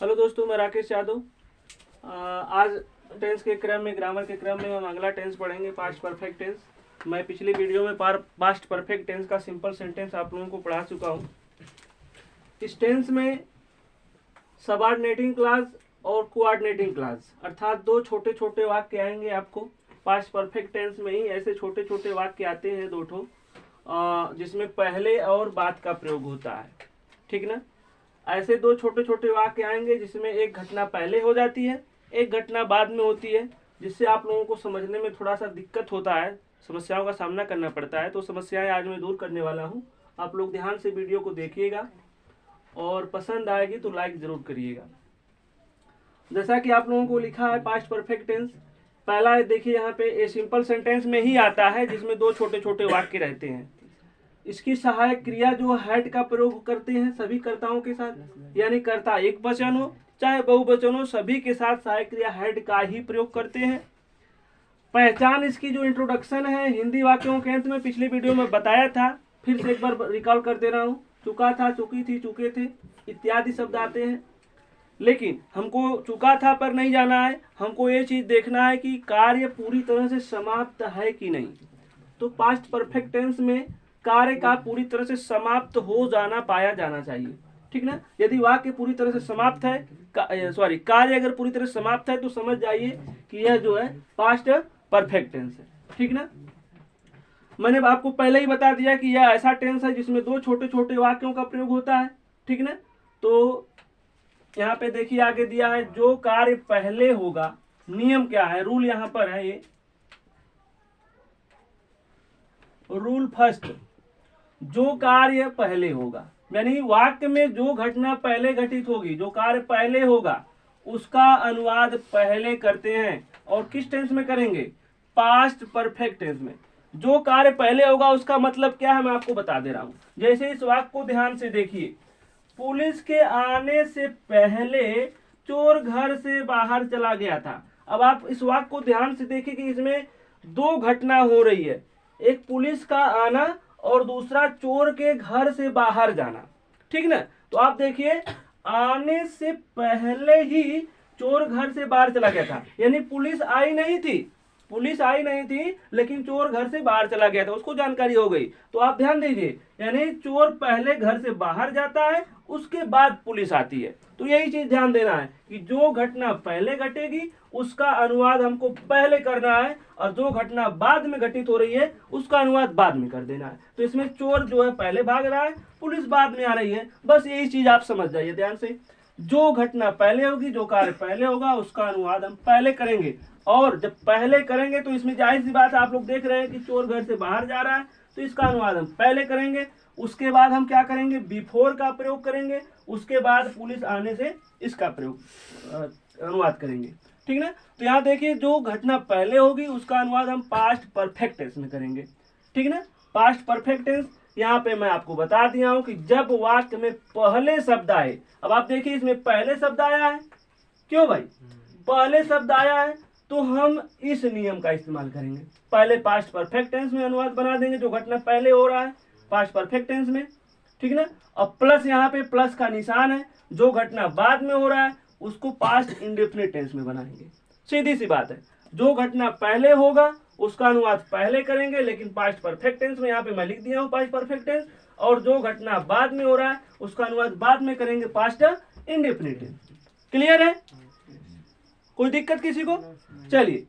Hello दोस्तों, मैं राकेश यादव। आज टेंस के क्रम में, ग्रामर के क्रम में हम अगला टेंस पढ़ेंगे, पास्ट परफेक्ट टेंस। मैं पिछली वीडियो में पास्ट परफेक्ट टेंस का सिंपल सेंटेंस आप लोगों को पढ़ा चुका हूँ। इस टेंस में सबऑर्डिनेटिंग क्लास और कोऑर्डिनेटिंग क्लास अर्थात दो छोटे छोटे वाक्य आएंगे आपको। पास्ट परफेक्ट टेंस में ही ऐसे छोटे छोटे वाक्य आते हैं दो ठो, जिसमें पहले और बाद का प्रयोग होता है, ठीक ना। ऐसे दो छोटे छोटे वाक्य आएंगे जिसमें एक घटना पहले हो जाती है, एक घटना बाद में होती है, जिससे आप लोगों को समझने में थोड़ा सा दिक्कत होता है, समस्याओं का सामना करना पड़ता है। तो समस्याएं आज मैं दूर करने वाला हूं। आप लोग ध्यान से वीडियो को देखिएगा और पसंद आएगी तो लाइक जरूर करिएगा। जैसा कि आप लोगों को लिखा है पास्ट परफेक्ट टेंस, पहला देखिए यहाँ पे ए सिंपल सेंटेंस में ही आता है जिसमें दो छोटे छोटे वाक्य रहते हैं। इसकी सहायक क्रिया जो हैड का प्रयोग करते हैं सभी कर्ताओं के साथ, यानी कर्ता एक वचन हो चाहे बहुवचन हो, सभी के साथ सहायक क्रिया हैड का ही प्रयोग करते हैं। पहचान इसकी जो इंट्रोडक्शन है हिंदी वाक्यों के अंत में पिछली वीडियो में बताया था, फिर से एक बार रिकॉल कर दे रहा हूँ। चुका था, चुकी थी, चुके थे इत्यादि शब्द आते हैं। लेकिन हमको चुका था पर नहीं जाना है, हमको ये चीज देखना है कि कार्य पूरी तरह से समाप्त है कि नहीं। तो पास्ट परफेक्ट टेंस में कार्य का पूरी तरह से समाप्त हो जाना पाया जाना चाहिए, ठीक ना। यदि वाक्य पूरी तरह से समाप्त है, कार्य अगर पूरी तरह से समाप्त है तो समझ जाइए कि यह जो है पास्ट परफेक्ट टेंस है, ठीक ना। मैंने आपको पहले ही बता दिया कि यह ऐसा टेंस है जिसमें दो छोटे छोटे वाक्यों का प्रयोग होता है, ठीक ना। तो यहाँ पे देखिए आगे दिया है, जो कार्य पहले होगा, नियम क्या है, रूल यहाँ पर है, ये रूल फर्स्ट, जो कार्य पहले होगा, यानी वाक्य में जो घटना पहले घटित होगी, जो कार्य पहले होगा उसका अनुवाद पहले करते हैं। और किस टेंस में करेंगे? पास्ट परफेक्ट टेंस में। जो कार्य पहले होगा उसका मतलब क्या है मैं आपको बता दे रहा हूं। जैसे इस वाक्य को ध्यान से देखिए, पुलिस के आने से पहले चोर घर से बाहर चला गया था। अब आप इस वाक्य को ध्यान से देखिए कि इसमें दो घटना हो रही है, एक पुलिस का आना और दूसरा चोर के घर से बाहर जाना, ठीक ना। तो आप देखिए, आने से पहले ही चोर घर से बाहर चला गया था, यानी पुलिस आई नहीं थी, लेकिन चोर घर से बाहर चला गया था, उसको जानकारी हो गई। तो आप ध्यान दीजिए, यानी चोर पहले घर से बाहर जाता है, उसके बाद पुलिस आती है। तो यही चीज ध्यान देना है कि जो घटना पहले घटेगी उसका अनुवाद हमको पहले करना है, और जो घटना बाद में घटित हो रही है उसका अनुवाद बाद में कर देना है। तो इसमें चोर जो है पहले भाग रहा है, पुलिस बाद में आ रही है, बस यही चीज आप समझ जाइए ध्यान से। जो घटना पहले होगी, जो कार्य पहले होगा उसका अनुवाद हम पहले करेंगे। और जब पहले करेंगे तो इसमें जाहिर सी बात है, आप लोग देख रहे हैं कि चोर घर से बाहर जा रहा है, तो इसका अनुवाद हम पहले करेंगे। उसके बाद हम क्या करेंगे? बिफोर का प्रयोग करेंगे। उसके बाद पुलिस आने से इसका प्रयोग अनुवाद करेंगे, ठीक ना। तो यहाँ देखिए, जो घटना पहले होगी उसका अनुवाद हम पास्ट परफेक्ट टेंस में करेंगे, ठीक ना। पास्ट परफेक्ट टेंस यहाँ पे मैं आपको बता दिया हूं कि जब वाक्य में पहले शब्द आए। अब आप देखिए, इसमें पहले शब्द आया है, क्यों भाई? पहले शब्द आया है तो हम इस नियम का इस्तेमाल करेंगे, पहले पास्ट परफेक्ट टेंस में अनुवाद बना देंगे जो घटना पहले हो रहा है पास्ट परफेक्ट टेंस में, ठीक ना। अब प्लस, यहाँ पे प्लस का निशान है, जो घटना बाद में हो रहा है उसको पास्ट इंडेफिनिट टेंस में बनाएंगे। सीधी सी बात है, जो घटना पहले होगा उसका अनुवाद पहले करेंगे, लेकिन पास्ट परफेक्ट टेंस में। यहाँ पे मैं लिख दिया हूँ पास्ट परफेक्ट टेंस। और जो घटना बाद में हो रहा है उसका अनुवाद बाद में करेंगे, पास्ट इंडेफिनिट टेंस। क्लियर है? कोई दिक्कत किसी को? चलिए,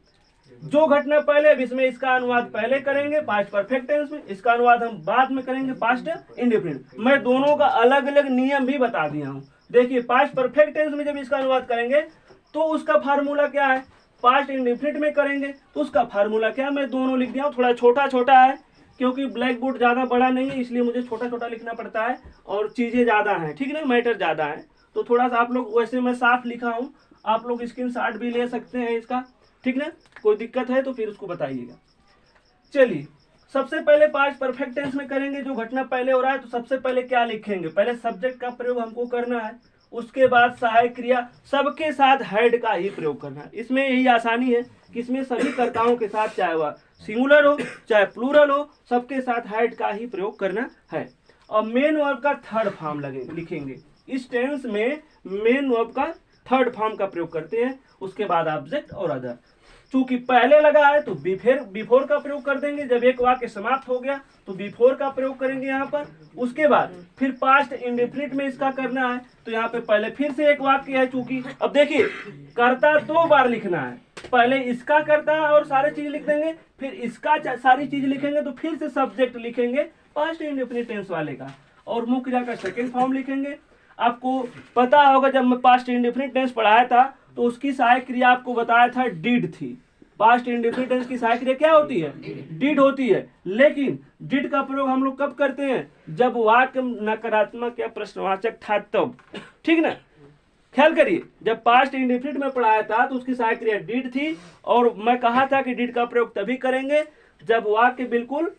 जो घटना पहले, अब इसमें इसका अनुवाद पहले करेंगे पास्ट परफेक्ट टेंस में, इसका अनुवाद हम बाद में करेंगे पास्ट इंडेफिनिट। मैं दोनों का अलग अलग नियम भी बता दिया हूं। देखिए, पास्ट परफेक्ट टेंस में जब इसका अनुवाद करेंगे तो उसका फार्मूला क्या है, पास्ट इंडेफिनिट में करेंगे तो उसका फार्मूला क्या है, मैं दोनों लिख दिया हूं। थोड़ा छोटा छोटा है क्योंकि ब्लैक बोर्ड ज्यादा बड़ा नहीं है, इसलिए मुझे छोटा छोटा लिखना पड़ता है, और चीजें ज्यादा हैं, ठीक ना, मैटर ज्यादा है। तो थोड़ा सा आप लोग, वैसे मैं साफ लिखा हूं, आप लोग स्क्रीनशॉट भी ले सकते हैं इसका, ठीक ना। कोई दिक्कत है तो फिर उसको बताइएगा। चलिए, सबसे पहले पास्ट परफेक्ट टेंस में करेंगे, जो घटना पहले हो रहा है तो सबसे पहले क्या लिखेंगे? पहले सब्जेक्ट का प्रयोग हमको करना है, उसके बाद सहायक क्रिया सबके साथ हैड का ही प्रयोग करना है। इसमें यही आसानी है कि इसमें सभी कर्ताओं के साथ, चाहे वह सिंगुलर हो चाहे प्लूरल हो, सबके साथ हैड का ही प्रयोग करना है। और मेन वर्ब का थर्ड फॉर्म लिखेंगे, इस टेंस में मेन वर्ब का थर्ड फॉर्म का प्रयोग करते हैं, उसके बाद ऑब्जेक्ट और अदर। चूंकि पहले लगा है तो बिफोर का प्रयोग कर देंगे, जब एक वाक्य समाप्त हो गया तो बिफोर का प्रयोग करेंगे यहाँ पर। उसके बाद फिर पास्ट इंडेफिनिट में इसका करना है, तो यहाँ पे पहले फिर से एक वाक्य है, चूंकि अब देखिए कर्ता 2 बार लिखना है, पहले इसका करता है और सारी चीज लिख देंगे, फिर इसका सारी चीज लिखेंगे, तो फिर से सब्जेक्ट लिखेंगे पास्ट इंडेफिनिट टेंस वाले का, और मुख्य क्रिया का सेकेंड फॉर्म लिखेंगे। आपको पता होगा जब मैं पास्ट इंडेफिनिट टेंस पढ़ाया था तो उसकी सहायक क्रिया आपको बताया था डिड थी। पास्ट इंडेफिनिट टेंस की सहायक क्रिया क्या होती है? डिड होती है। लेकिन डिड का प्रयोग हम लोग कब करते हैं? जब वाक्य नकारात्मक या प्रश्नवाचक था तब, ठीक ना। ख्याल करिए, जब पास्ट इंडेफिनिट में पढ़ाया था तो उसकी सहायक क्रिया डिड थी, और मैं कहा था कि डिड का प्रयोग तभी करेंगे जब वाक्य बिल्कुल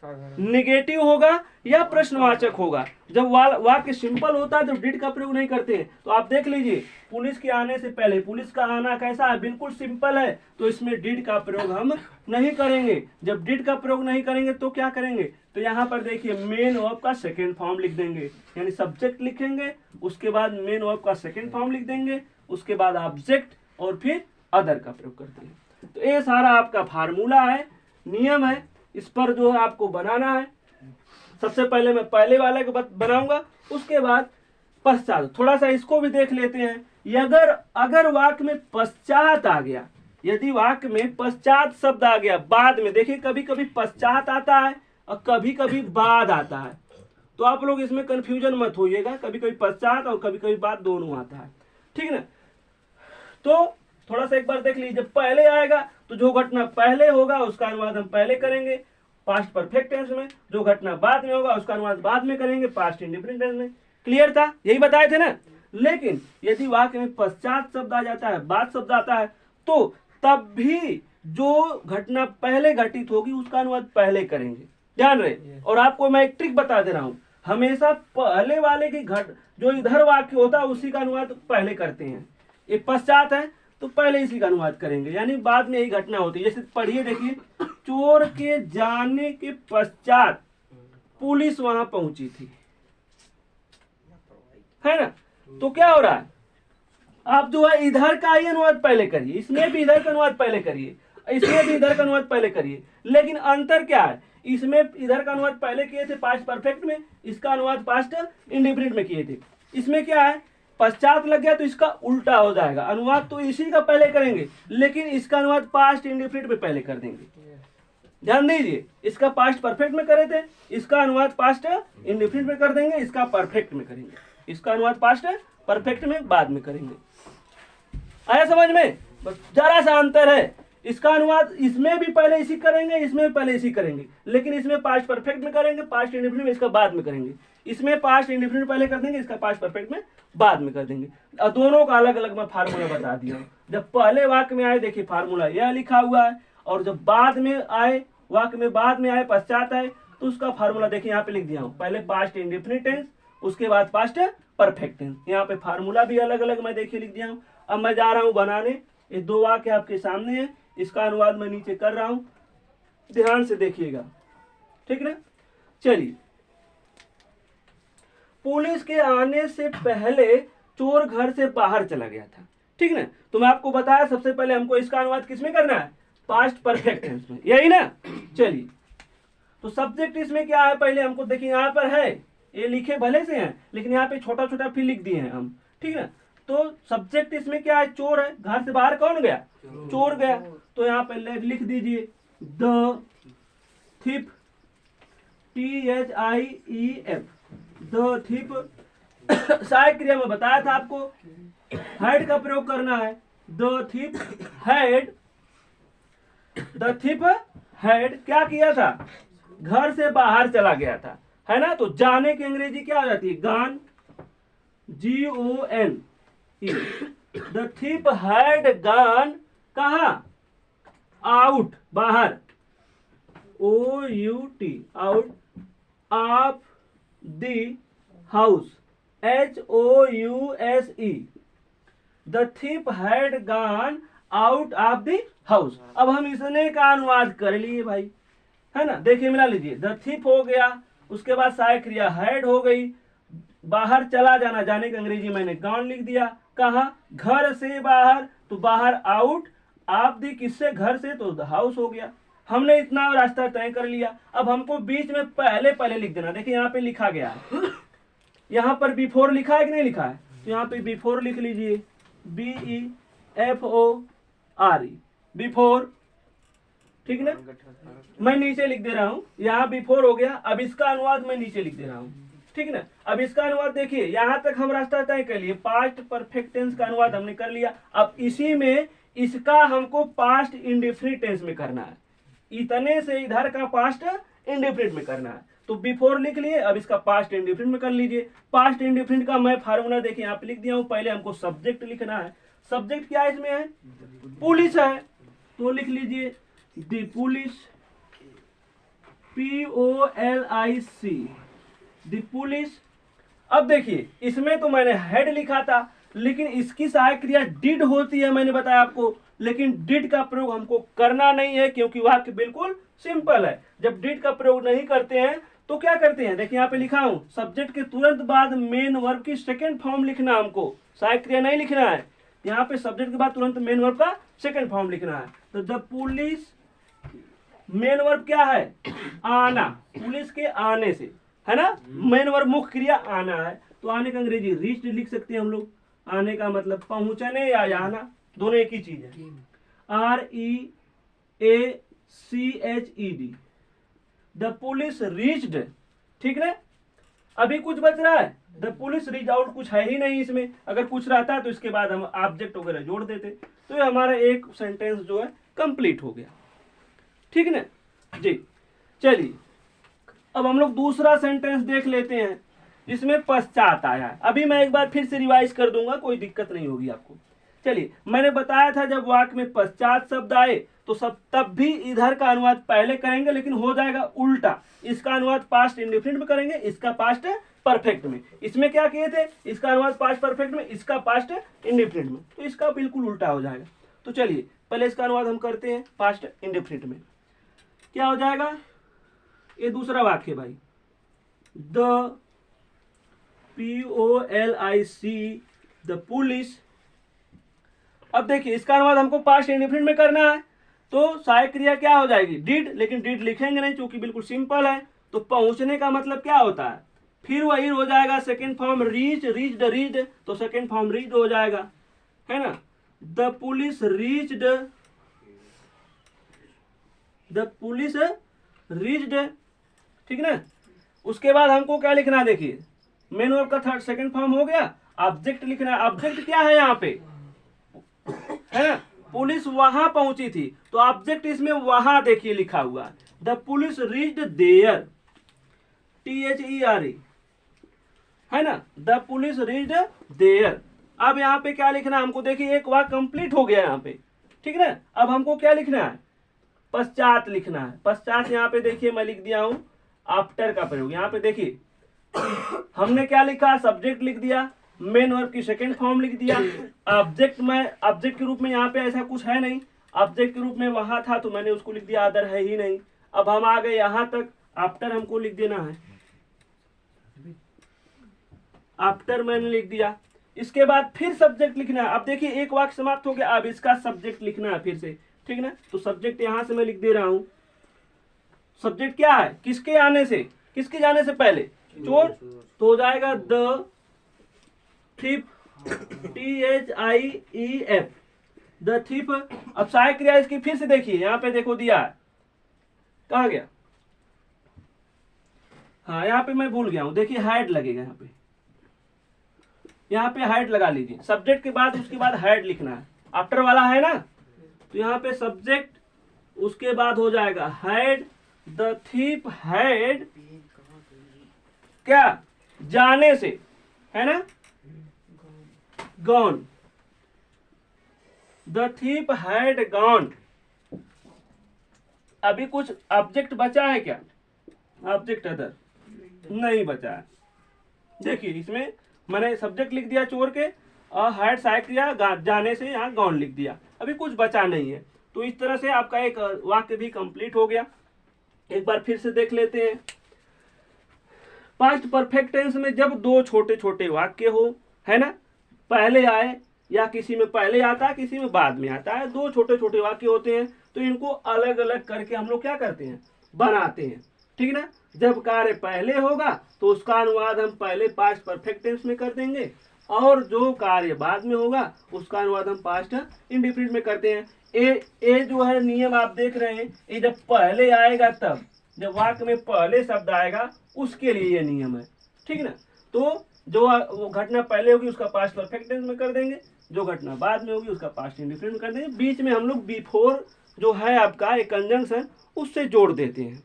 निगेटिव होगा या प्रश्नवाचक होगा। जब वाक्य सिंपल होता है तो डिड का प्रयोग नहीं करते हैं। तो आप देख लीजिए, पुलिस के आने से पहले, पुलिस का आना कैसा है? बिल्कुल सिंपल है, तो इसमें डिड का प्रयोग हम नहीं करेंगे। जब डिड का प्रयोग नहीं करेंगे तो क्या करेंगे? तो यहाँ पर देखिए मेन वर्ब का सेकेंड फॉर्म लिख देंगे, यानी सब्जेक्ट लिखेंगे, उसके बाद मेन वर्ब का सेकेंड फॉर्म लिख देंगे, उसके बाद ऑब्जेक्ट और फिर अदर का प्रयोग करते हैं। तो ये सारा आपका फार्मूला है, नियम है, इस पर जो है आपको बनाना है। सबसे पहले मैं पहले वाले को बनाऊंगा, उसके बाद पश्चात। थोड़ा सा इसको भी देख लेते हैं। अगर वाक्य में पश्चात आ गया, यदि वाक्य में पश्चात शब्द आ गया बाद में, देखिए कभी कभी पश्चात आता है और कभी कभी बाद आता है, तो आप लोग इसमें कंफ्यूजन मत होइएगा, कभी कभी पश्चात और कभी कभी बाद दोनों आता है, ठीक ना। तो थोड़ा सा एक बार देख लीजिए, जब पहले आएगा तो जो घटना पहले होगा उसका अनुवाद हम पहले करेंगे पास्ट परफेक्ट टेंस में, जो घटना बाद में होगा उसका अनुवाद बाद में करेंगे पास्ट इंडेफिनिट टेंस में। क्लियर था? यही बताए थे ना। लेकिन यदि वाक्य में पश्चात शब्द आ जाता है, बाद शब्द आता है, तो तब भी जो घटना पहले घटित होगी उसका अनुवाद पहले करेंगे, ध्यान रहे। और आपको मैं एक ट्रिक बता दे रहा हूं, हमेशा पहले वाले की जो इधर वाक्य होता है उसी का अनुवाद पहले करते हैं। ये पश्चात है तो पहले इसी का अनुवाद करेंगे, यानी बाद में यही घटना होती है। जैसे पढ़िए, देखिए, चोर के जाने के पश्चात पुलिस वहां पहुंची थी, है ना। तो क्या हो रहा है? आप जो है इधर का ही अनुवाद पहले करिए, इसमें भी इधर का अनुवाद पहले करिए, इसमें भी इधर का अनुवाद पहले करिए। लेकिन अंतर क्या है? इसमें इधर का अनुवाद पहले किए थे पास्ट परफेक्ट में, इसका अनुवाद पास्ट इंडेफिनिट में किए थे। इसमें क्या है? पश्चात लग गया तो इसका उल्टा हो जाएगा, अनुवाद तो इसी का पहले करेंगे लेकिन इसका अनुवाद पास्ट इंडेफिनिट में पहले कर देंगे। ध्यान दीजिए, इसका पास्ट परफेक्ट में करे थे, इसका अनुवाद पास्ट इंडेफिनिट में कर देंगे, इसका परफेक्ट में करेंगे, इसका अनुवाद पास्ट परफेक्ट में बाद में करेंगे। आया समझ में? बस जरा सा अंतर है, इसका अनुवाद इसमें भी पहले इसी करेंगे, इसमें भी पहले इसी करेंगे, लेकिन इसमें पास्ट परफेक्ट में करेंगे, पास्ट इंडेफिनिट में इसका बाद में करेंगे। इसमें पास्ट इंडेफिनिट पहले कर देंगे, इसका पास्ट परफेक्ट में बाद में कर देंगे। और दोनों का अलग अलग मैं फार्मूला बता दिया हूं। जब पहले वाक्य में आए, देखिए फार्मूला यह लिखा हुआ है, और जब बाद में आए, वाक्य में बाद में आए, पश्चात आए, तो उसका फार्मूला देखिए यहाँ पे लिख दिया हूँ। पहले पास्ट इंडेफिनिट टेंस, उसके बाद पास्ट परफेक्ट टेंस। यहाँ पे फार्मूला भी अलग अलग मैं देखिए लिख दिया हूँ। अब मैं जा रहा हूँ बनाने, ये 2 वाक्य आपके सामने है, इसका अनुवाद मैं नीचे कर रहा हूँ, ध्यान से देखिएगा, ठीक ना। चलिए, पुलिस के आने से पहले चोर घर से बाहर चला गया था, ठीक ना। तो मैं आपको बताया सबसे पहले हमको इसका अनुवाद किसमें करना है? पास्ट परफेक्ट टेंस में, यही ना। चलिए, तो सब्जेक्ट इसमें क्या है? पहले हमको देखिए, यहाँ पर है, ये लिखे भले से हैं लेकिन यहाँ पे छोटा छोटा फिर लिख दिए हैं हम, ठीक है। तो सब्जेक्ट इसमें क्या है? चोर है। घर से बाहर कौन गया? चोर गया। तो यहाँ पे लिख दीजिए द थिप, THIEF, द थिप। सहायक क्रिया में बताया था आपको हैड का प्रयोग करना है। The thief had, the thief had क्या किया था? घर से बाहर चला गया था, है ना। तो जाने की अंग्रेजी क्या हो जाती है? Gone, GON। The thief had gone कहा? आउट, बाहर, OUT, out of the house, HOUSE। The thief had gone out of the house. अब हम इसने का अनुवाद कर लिए भाई, है ना। देखिए मिला लीजिए, द थिप हो गया, उसके बाद सहायक क्रिया हैड हो गई, बाहर चला जाना, जाने की अंग्रेजी मैंने गॉन लिख दिया। कहा? घर से बाहर, तो बाहर आउट ऑफ दी, किससे? घर से, तो द हाउस हो गया। हमने इतना रास्ता तय कर लिया। अब हमको बीच में पहले पहले लिख देना। देखिए यहाँ पे लिखा गया है, यहाँ पर बिफोर लिखा है कि नहीं लिखा है? तो यहाँ पे बिफोर लिख लीजिए, BEFORE, बिफोर, ठीक ना? मैं नीचे लिख दे रहा हूँ, यहाँ बिफोर हो गया। अब इसका अनुवाद मैं नीचे लिख दे रहा हूँ, ठीक ना? अब इसका अनुवाद देखिए, यहाँ तक हम रास्ता तय कर लिए, पास्ट परफेक्ट टेंस का अनुवाद हमने कर लिया। अब इसी में इसका हमको पास्ट इंडेफिनिट टेंस में करना है, इतने से इधर का पास्ट इंडेफिनिट में करना है। तो बिफोर लिख लिए, अब इसका पास्ट इंडेफिनिट में कर लीजिए। पास्ट इंडेफिनिट का मैं फार्मूला देखिए यहाँ पे लिख दिया हूँ। पहले हमको सब्जेक्ट लिखना है। सब्जेक्ट क्या इसमें है? पुलिस है, तो लिख लीजिए the police, POLIC, the police. अब देखिए इसमें तो मैंने हेड लिखा था, लेकिन इसकी सहायक क्रिया डिड होती है, मैंने बताया आपको। लेकिन डिड का प्रयोग हमको करना नहीं है, क्योंकि वाक्य बिल्कुल सिंपल है। जब डिड का प्रयोग नहीं करते हैं तो क्या करते हैं? देखिए यहाँ पे लिखा हूं, सब्जेक्ट के तुरंत बाद मेन वर्ब की सेकंड फॉर्म लिखना, हमको सहायक क्रिया नहीं लिखना है। यहाँ पे सब्जेक्ट के बाद तुरंत मेन वर्ब का सेकंड फॉर्म लिखना है। तो द पुलिस, मेन वर्ब क्या है? आना, पुलिस के आने से, है ना? मेन वर्ब मुख्य क्रिया आना है, तो आने का अंग्रेजी रीच्ड लिख सकते हैं हम लोग। आने का मतलब पहुंचने या आना, दोनों एक ही चीज है। REACHED, द पुलिस रीच्ड, ठीक है? अभी कुछ बच रहा है? द पुलिस रीच आउट, कुछ है ही नहीं इसमें। अगर कुछ रहता तो इसके बाद हम ऑब्जेक्ट वगैरह जोड़ देते, तो ये हमारा एक सेंटेंस जो है कंप्लीट हो गया, ठीक ना जी। चलिए अब हम लोग दूसरा सेंटेंस देख लेते हैं, जिसमें पश्चात आया है। अभी मैं एक बार फिर से रिवाइज कर दूंगा, कोई दिक्कत नहीं होगी आपको। चलिए, मैंने बताया था जब वाक्य में पश्चात शब्द आए तो सब तब भी इधर का अनुवाद पहले करेंगे, लेकिन हो जाएगा उल्टा। इसका अनुवाद पास्ट इंडेफिनिट में करेंगे, इसका पास्ट परफेक्ट में। इसमें क्या किए थे? इसका अनुवाद पास्ट परफेक्ट में, इसका पास्ट इंडेफिनिट में, तो इसका बिल्कुल उल्टा हो जाएगा। तो चलिए पहले इसका अनुवाद हम करते हैं पास्ट इंडेफिनिट में। क्या हो जाएगा? ये दूसरा वाक्य भाई, द POLIC, द पुलिस। अब देखिए इसका अनुवाद हमको पास्ट इंडेफिनिट में करना है, तो सहायक क्रिया क्या हो जाएगी? डिड, लेकिन डिड लिखेंगे नहीं क्योंकि बिल्कुल सिंपल है। तो पहुंचने का मतलब क्या होता है? फिर वही हो जाएगा second form reach, reached, reached, तो सेकंड फॉर्म रीच्ड हो जाएगा, है ना? The police reached, the police reached, ठीक ना? उसके बाद हमको क्या लिखना है? देखिए मेन वर्ब का थर्ड सेकंड फॉर्म हो गया, ऑब्जेक्ट लिखना है। ऑब्जेक्ट क्या है यहाँ पे? है ना? पुलिस वहां पहुंची थी, तो ऑब्जेक्ट इसमें वहां देखिए लिखा हुआ है, the police reached there, THERE, है ना? The police reached there. अब यहाँ पे क्या लिखना है हमको? देखिए एक वाक्य कंप्लीट हो गया यहाँ पे, ठीक ना? अब हमको क्या लिखना है? पश्चात लिखना है। पश्चात यहाँ पे देखिए मैं लिख दिया हूं आफ्टर का प्रयोग। यहाँ पे देखिए हमने क्या लिखा? सब्जेक्ट लिख दिया, मेन वर्ब की सेकंड फॉर्म लिख दिया, ऑब्जेक्ट में, ऑब्जेक्ट के रूप में यहाँ पे ऐसा कुछ है नहीं, ऑब्जेक्ट के रूप में वहां था तो मैंने उसको लिख दिया, अदर है ही नहीं। अब हम आ गए यहाँ तक, आफ्टर हमको लिख देना है, आफ्टर मैंने लिख दिया। इसके बाद फिर सब्जेक्ट लिखना है। अब देखिए एक वाक्य समाप्त हो गया, अब इसका सब्जेक्ट लिखना है फिर से, ठीक ना? तो सब्जेक्ट यहां से मैं लिख दे रहा हूं। सब्जेक्ट क्या है? किसके आने से, किसके जाने से पहले? चोर, तो हो जाएगा the thief, THIEF, the thief. अब सहायक क्रिया इसकी फिर से देखिए, यहाँ पे देखो दिया है, कहाँ गया? हाँ यहाँ पे मैं भूल गया हूं, देखिए हाइड लगेगा यहाँ पे, यहाँ पे हाइड लगा लीजिए। सब्जेक्ट के बाद उसके बाद हाइड लिखना है, आफ्टर वाला है ना, तो यहाँ पे सब्जेक्ट, उसके बाद हो जाएगा हाइड, द थीफ हाइड, क्या? जाने से, है ना? Gone, the thief had gone. अभी कुछ ऑब्जेक्ट बचा है क्या? ऑब्जेक्ट अदर नहीं बचा है। देखिए इसमें मैंने सब्जेक्ट लिख दिया चोर के, और हैड सहायक क्रिया जाने से यहाँ गॉन लिख दिया, अभी कुछ बचा नहीं है। तो इस तरह से आपका एक वाक्य भी कंप्लीट हो गया। एक बार फिर से देख लेते हैं। पास्ट परफेक्ट टेंस में जब दो छोटे छोटे वाक्य हो, है ना, पहले आए या किसी में पहले आता है किसी में बाद में आता है, दो छोटे छोटे वाक्य होते हैं, तो इनको अलग अलग करके हम लोग क्या करते हैं, बनाते हैं। ठीक ना। जब कार्य पहले होगा तो उसका अनुवाद हम पहले पास्ट परफेक्ट टेंस में कर देंगे, और जो कार्य बाद में होगा उसका अनुवाद हम पास्ट इंडेफिनिट में करते हैं। ए जो है नियम आप देख रहे हैं, ये जब पहले आएगा तब, जब वाक्य में पहले शब्द आएगा उसके लिए ये नियम है। ठीक ना। तो जो घटना पहले होगी उसका पास्ट परफेक्ट टेंस में कर देंगे, जो घटना बाद में होगी उसका पास्ट इंडेफिनिट में कर देंगे। बीच में हम लोग बिफोर जो है आपका एक कंजंक्शन उससे जोड़ देते हैं।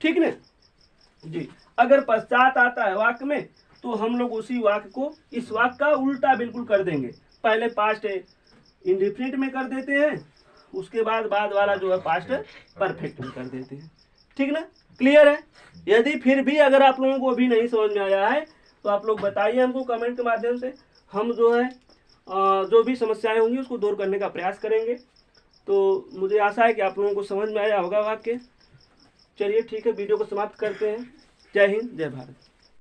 ठीक ना जी। अगर पश्चात आता है वाक्य में तो हम लोग उसी वाक्य को इस वाक्य का उल्टा बिल्कुल कर देंगे, पहले पास्ट इंडेफिनिट में कर देते हैं, उसके बाद वाला जो है पास्ट परफेक्ट में कर देते हैं। ठीक ना, क्लियर है। यदि फिर भी अगर आप लोगों को अभी नहीं समझ में आया है तो आप लोग बताइए हमको कमेंट के माध्यम से, हम जो है जो भी समस्याएं होंगी उसको दूर करने का प्रयास करेंगे। तो मुझे आशा है कि आप लोगों को समझ में आया होगा वाक्य। चलिए ठीक है, वीडियो को समाप्त करते हैं। जय हिंद, जय भारत।